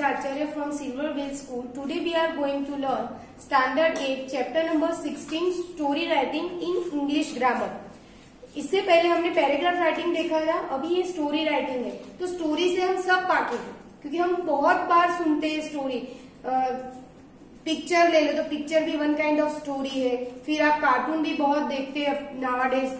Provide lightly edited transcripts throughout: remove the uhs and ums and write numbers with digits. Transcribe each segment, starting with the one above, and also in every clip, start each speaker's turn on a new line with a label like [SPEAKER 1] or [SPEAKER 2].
[SPEAKER 1] Acharya from Silver Bell School. Today we are going to learn Standard 8, Chapter number 16, Story Writing in English Grammar. इससे पहले हमने paragraph writing देखा था, अभी ये स्टोरी राइटिंग है. तो स्टोरी से हम सब पाके थे, क्योंकि हम बहुत बार सुनते हैं स्टोरी. पिक्चर ले लो तो पिक्चर भी वन काइंड ऑफ स्टोरी है. फिर आप कार्टून भी बहुत देखते हैं नावाडेज.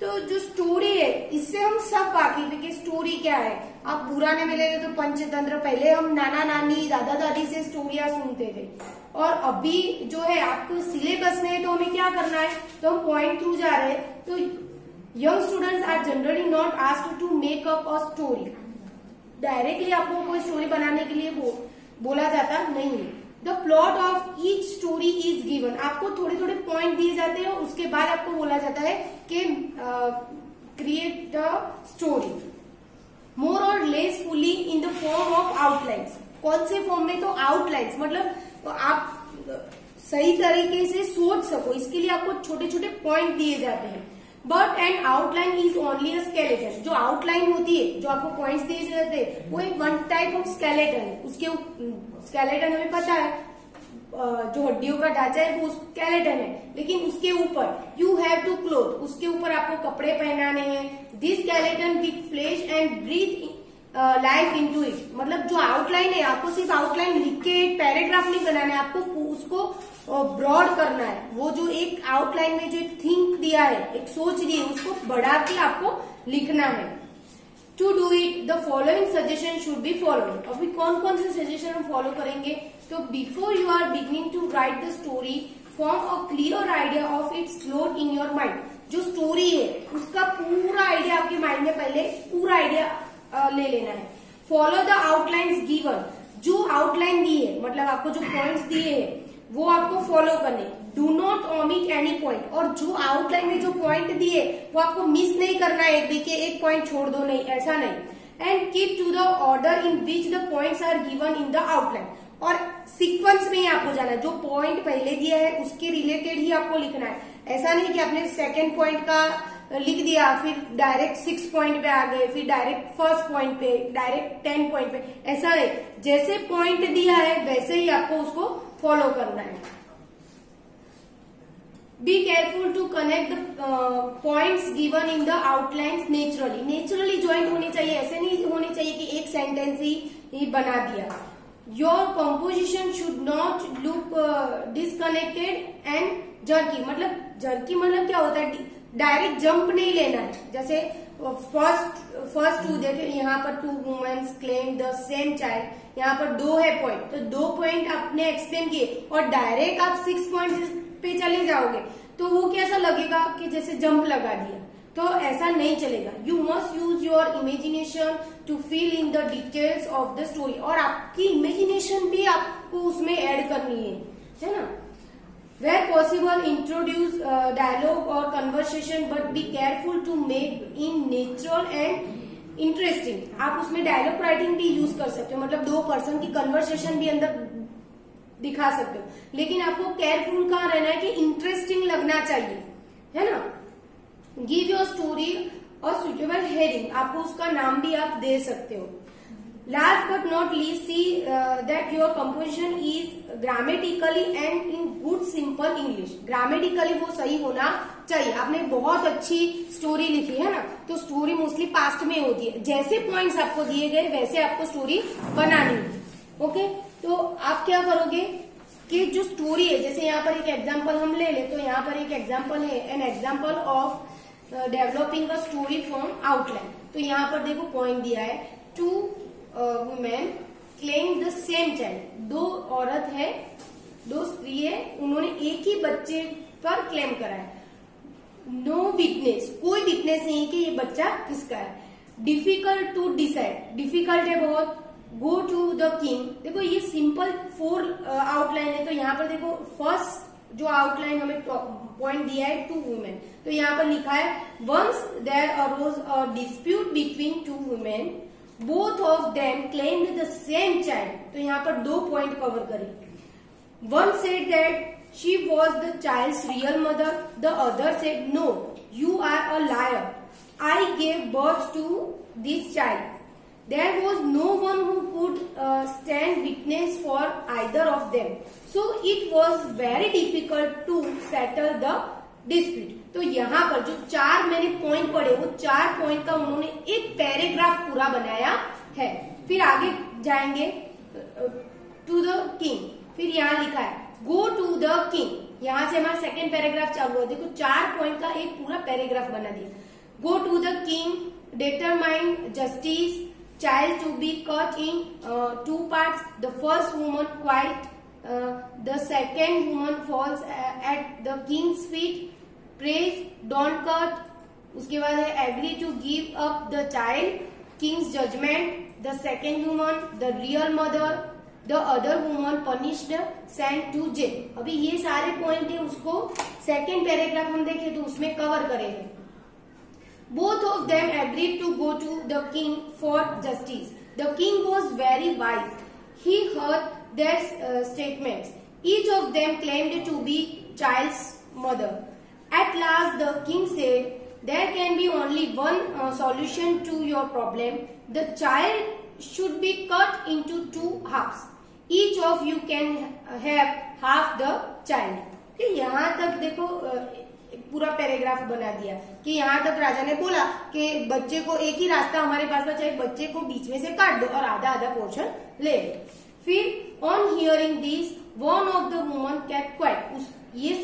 [SPEAKER 1] तो जो स्टोरी है इससे हम सब वाकिफ है कि स्टोरी क्या है. आप पुराने में ले लो तो पंचतंत्र, पहले हम नाना नानी दादा दादी से स्टोरियां सुनते थे. और अभी जो है आपको सिलेबस में है तो हमें क्या करना है, तो हम पॉइंट थ्रू जा रहे हैं. तो young students are generally not asked to make up a story. Directly आपको कोई स्टोरी बनाने के लिए बोला जाता नहीं है. The plot of each story is given. आपको थोड़े थोड़े पॉइंट दिए जाते हैं, उसके बाद आपको बोला जाता है कि क्रिएट द स्टोरी मोर और less fully in the form of outlines. कौन से फॉर्म में, तो आउटलाइन्स मतलब आप सही तरीके से सोच सको, इसके लिए आपको छोटे छोटे पॉइंट दिए जाते हैं. But and outline is only a skeleton. जो आउटलाइन होती है, जो आपको पॉइंट्स दिए जाते हैं, वो एक वन टाइप ऑफ स्केलेटन है. उसके स्केलेटन हमें पता है, जो हड्डियों का ढांचा है वो स्केलेटन है. लेकिन उसके ऊपर यू हैव टू क्लोथ, उसके ऊपर आपको कपड़े पहनाने हैं. This skeleton with flesh and breathe life into it. मतलब जो आउटलाइन है, आपको सिर्फ आउटलाइन लिख के एक पैराग्राफ नहीं बनाना है, आपको उसको ब्रॉड करना है. वो जो एक आउटलाइन में जो एक थिंक दिया है, एक सोच दी है, उसको बढ़ा के आपको लिखना है. To do it the following suggestion should be followed. अभी कौन कौन से सजेशन हम फॉलो करेंगे, तो before you are beginning to write the story form a clear idea of its plot in your mind. जो स्टोरी है उसका पूरा आइडिया आपके माइंड में पहले पूरा आइडिया ले लेना है. Follow the outlines given. जो आउटलाइन दी है, मतलब आपको जो पॉइंट्स दिए हैं वो आपको फॉलो करने. Do not omit any point. और जो आउटलाइन में जो पॉइंट दिए वो आपको मिस नहीं करना है, देखिए एक पॉइंट छोड़ दो, नहीं, ऐसा नहीं. And keep to the order in which the points are given in the outline. और सीक्वेंस में ही आपको जाना है, जो पॉइंट पहले दिया है उसके रिलेटेड ही आपको लिखना है. ऐसा नहीं कि आपने सेकेंड पॉइंट का लिख दिया फिर डायरेक्ट 6 पॉइंट पे आ गए, फिर डायरेक्ट फर्स्ट पॉइंट पे, डायरेक्ट 10 पॉइंट पे. ऐसा नहीं, जैसे पॉइंट दिया है वैसे ही आपको उसको फॉलो करना है. Be careful to connect the points given in the outlines naturally. Naturally joint होने चाहिए, ऐसे नहीं होने चाहिए कि एक सेंटेंस ही बना दिया. Your composition should not look disconnected and jerky. मतलब जर्की मतलब क्या होता है, डायरेक्ट जंप नहीं लेना है. जैसे फर्स्ट टू देखे, यहाँ पर 2 womens claim the same child, यहाँ पर 2 है पॉइंट, तो 2 पॉइंट आपने एक्सप्लेन किए और डायरेक्ट आप 6 पॉइंट पे चले जाओगे तो वो कैसा लगेगा कि जैसे जंप लगा दिया. तो ऐसा नहीं चलेगा. You must use your imagination to fill in the details of the story. और आपकी इमेजिनेशन भी आपको उसमें ऐड करनी है ना. Where possible, introduce dialogue or conversation, but be careful to make in natural and interesting. आप उसमें डायलॉग राइटिंग भी यूज कर सकते हो, मतलब 2 पर्सन की कन्वर्सेशन भी अंदर दिखा सकते हो. लेकिन आपको केयरफुल कहाँ रहना है कि इंटरेस्टिंग लगना चाहिए, है ना. गिव योर स्टोरी और सुटेबल हेडिंग. आपको उसका नाम भी आप दे सकते हो. Last but not least, see that your composition is grammatically and in good simple English. Grammatically वो सही होना चाहिए. आपने बहुत अच्छी स्टोरी लिखी है ना, तो स्टोरी मोस्टली पास्ट में होती है. जैसे पॉइंट्स आपको दिए गए वैसे आपको स्टोरी बनानी है. ओके, तो आप क्या करोगे कि जो स्टोरी है, जैसे यहाँ पर एक एग्जाम्पल हम ले तो यहाँ पर एक एग्जाम्पल है, an example of developing a story from outline. तो यहाँ पर देखो पॉइंट दिया है, 2 women claim the same child. 2 औरत है, 2 स्त्री है, उन्होंने एक ही बच्चे पर क्लेम करा है. नो विटनेस, कोई विटनेस नहीं कि ये बच्चा किसका है. डिफिकल्ट टू डिसाइड, डिफिकल्ट है बहुत. Go to the king. देखो ये सिंपल 4 आउटलाइन है, तो यहाँ पर देखो फर्स्ट जो आउटलाइन हमें पॉइंट दिया है 2 वुमेन, तो यहाँ पर लिखा है once there arose a dispute between 2 women, both of them claimed the same child. तो यहाँ पर 2 पॉइंट कवर करें. One said that she was the child's real mother, the other said no, you are a liar, I gave birth to this child. There was no one who could stand witness for either of them. So it was very difficult to settle the dispute. तो यहाँ पर जो 4 मैंने point पढ़े वो 4 point का उन्होंने एक पैराग्राफ पूरा बनाया है। फिर आगे जाएंगे टू द किंग। फिर यहाँ लिखा है गो टू द किंग। यहाँ से हमारा सेकेंड पैराग्राफ चालू है। देखो 4 पॉइंट का एक पूरा पैराग्राफ बना दिया। Go to the king, determine justice, child to be cut in 2 parts. The first woman quiet, the second woman falls at the king's feet, praise, don't cut. उसके बाद है agree to give up the child, king's judgment, the second woman, the real mother, the other woman punished, sent to jail. अभी ये सारे point है, उसको second paragraph हम देखें तो उसमें कवर करेंगे। Both of them agreed to go to the king for justice. The king was very wise. He heard their statements. Each of them claimed to be child's mother. At last the king said, there can be only one solution to your problem. The child should be cut into 2 halves. Each of you can have half the child. यहाँ तक देखो पूरा paragraph बना दिया कि यहाँ तक राजा ने बोला कि बच्चे को एक ही रास्ता हमारे पास बचा है, बच्चे को बीच में से काट दो और आधा आधा पोर्शन ले लो। फिर on hearing this one of the woman kept quite. ये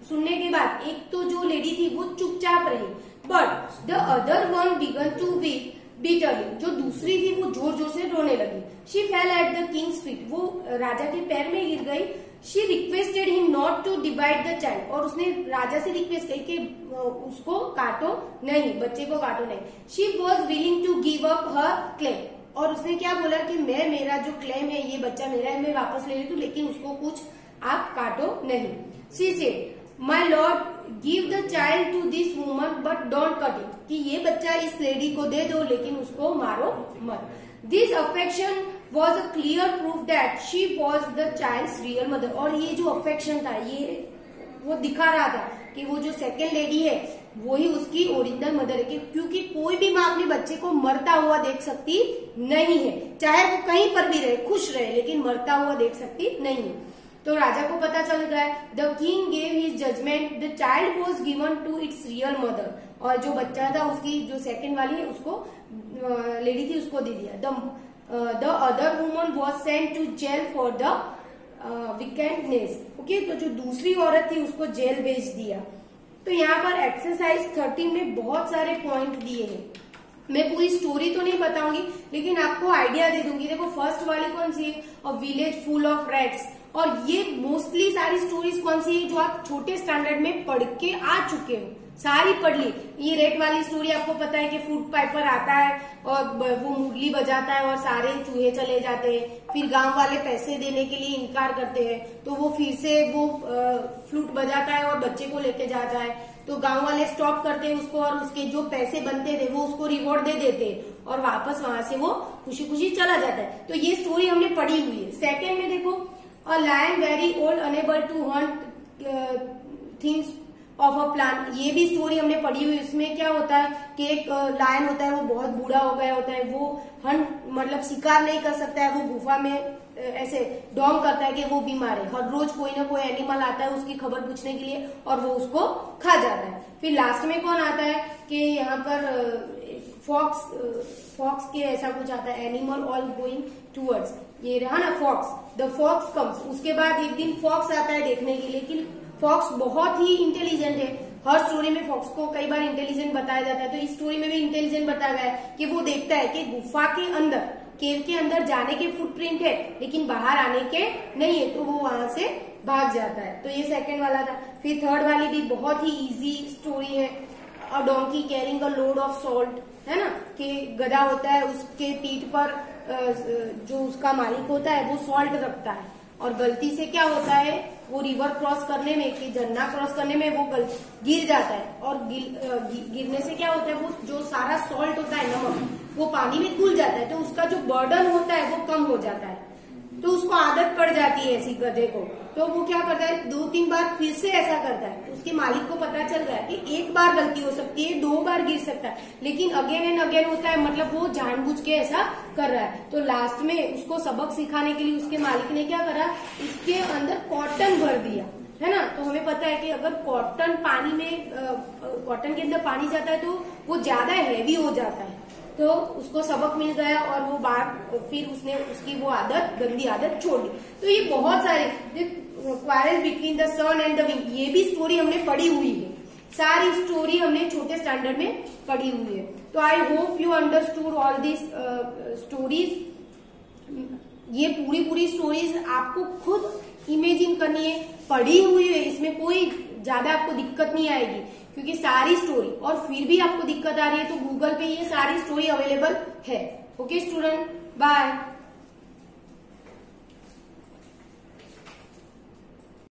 [SPEAKER 1] सुनने के बाद एक तो जो लेडी थी वो चुपचाप रही, but the other one began to weep bitterly. जो दूसरी थी वो जोर जोर से रोने लगी। She fell at the king's feet. वो राजा के पैर में गिर गई। She requested him not to divide the child. और उसने राजा से रिक्वेस्ट की कि उसको काटो नहीं, बच्चे को काटो नहीं। She was willing to give up her claim. और उसने क्या बोला कि मैं मेरा जो क्लेम है, ये बच्चा मेरा है, मैं वापस ले लेती हूँ, लेकिन उसको कुछ आप काटो नहीं। She said my lord give the child to this woman but don't cut it. कि ये बच्चा इस लेडी को दे दो लेकिन उसको मारो मत। This affection was a clear proof that she was the child's real mother. और ये जो अफेक्शन था ये वो दिखा रहा था कि वो जो सेकेंड लेडी है वही उसकी ओरिजिनल मदर है। क्योंकि कोई भी माँ अपने बच्चे को मरता हुआ देख सकती नहीं है, चाहे वो कहीं पर भी रहे, खुश रहे, लेकिन मरता हुआ देख सकती नहीं है। तो राजा को पता चल गया है। The king gave his judgement, the child was given to its real mother. और जो बच्चा था उसकी जो सेकेंड वाली है उसको लेडी थी उसको दे दिया। The other woman was sent to jail for the wickedness. Okay, तो जो दूसरी औरत थी उसको जेल भेज दिया। तो यहाँ पर एक्सरसाइज 13 में बहुत सारे पॉइंट दिए हैं। मैं पूरी स्टोरी तो नहीं बताऊंगी लेकिन आपको आइडिया दे दूंगी। देखो फर्स्ट वाली कौन सी है, a village full of rats. और ये मोस्टली सारी स्टोरीज कौन सी है जो आप छोटे स्टैंडर्ड में पढ़ के आ चुके हो, सारी पढ़ ली। ये रेट वाली स्टोरी आपको पता है कि फूड पाइपर आता है और वो मुरली बजाता है और सारे चूहे चले जाते हैं। फिर गांव वाले पैसे देने के लिए इनकार करते हैं तो वो फिर से वो फ्लूट बजाता है और बच्चे को लेके जाता है। तो गांव वाले स्टॉप करते हैं उसको और उसके जो पैसे बनते थे वो उसको रिवॉर्ड दे देते और वापस वहां से वो खुशी खुशी चला जाता है। तो ये स्टोरी हमने पढ़ी हुई है। सेकेंड में देखो a lion very old unable to hunt thinks of a plan. ये भी स्टोरी हमने पढ़ी हुई। उसमें क्या होता है कि एक लायन होता है वो बहुत बूढ़ा हो गया होता है, वो हंट मतलब शिकार नहीं कर सकता है, वो गुफा में ऐसे डोंग करता है कि वो बीमार है। हर रोज कोई ना कोई एनिमल आता है उसकी खबर पूछने के लिए और वो उसको खा जाता है। फिर लास्ट में कौन आता है कि यहाँ पर फॉक्स के ऐसा कुछ आता है, एनिमल ऑल गोइंग टूवर्ड्स, ये रहा ना फॉक्स, द फॉक्स कम्स। उसके बाद एक दिन फॉक्स आता है देखने के लिए कि फॉक्स बहुत ही इंटेलिजेंट है। हर स्टोरी में फॉक्स को कई बार इंटेलिजेंट बताया जाता है, तो इस स्टोरी में भी इंटेलिजेंट बताया गया है कि वो देखता है कि गुफा के अंदर, केव के अंदर जाने के फुटप्रिंट है लेकिन बाहर आने के नहीं है, तो वो वहां से भाग जाता है। तो ये सेकंड वाला था। फिर थर्ड वाली भी बहुत ही इजी स्टोरी है, अ donkey carrying a load of salt, है ना, कि गधा होता है उसके पीठ पर जो उसका मालिक होता है वो सॉल्ट रखता है और गलती से क्या होता है वो रिवर क्रॉस करने में कि झरना क्रॉस करने में वो गिर जाता है और गिरने से क्या होता है वो जो सारा सॉल्ट होता है, नमक, वो पानी में घुल जाता है, तो उसका जो बर्डन होता है वो कम हो जाता है। तो उसको आदत पड़ जाती है ऐसी गधे को, तो वो क्या करता है 2-3 बार फिर से ऐसा करता है। तो उसके मालिक को पता चल गया कि एक बार गलती हो सकती है, 2 बार गिर सकता है, लेकिन अगेन एंड अगेन होता है, मतलब वो जानबूझ के ऐसा कर रहा है। तो लास्ट में उसको सबक सिखाने के लिए उसके मालिक ने क्या करा, इसके अंदर कॉटन भर दिया, है ना। तो हमें पता है कि अगर कॉटन पानी में कॉटन के अंदर पानी जाता है तो वो ज्यादा हैवी हो जाता है। तो उसको सबक मिल गया और वो बात फिर उसने उसकी वो आदत, गंदी आदत छोड़ दी। तो ये बहुत सारे quarrel between the sun and the wind, ये भी स्टोरी हमने पढ़ी हुई है, सारी स्टोरी हमने छोटे स्टैंडर्ड में पढ़ी हुई है। तो I hope you understood all this stories. ये पूरी स्टोरीज आपको खुद इमेजिन करनी है, पढ़ी हुई है, इसमें कोई ज्यादा आपको दिक्कत नहीं आएगी, क्योंकि सारी स्टोरी, और फिर भी आपको दिक्कत आ रही है तो गूगल पे ये सारी स्टोरी अवेलेबल है। Okay student, bye.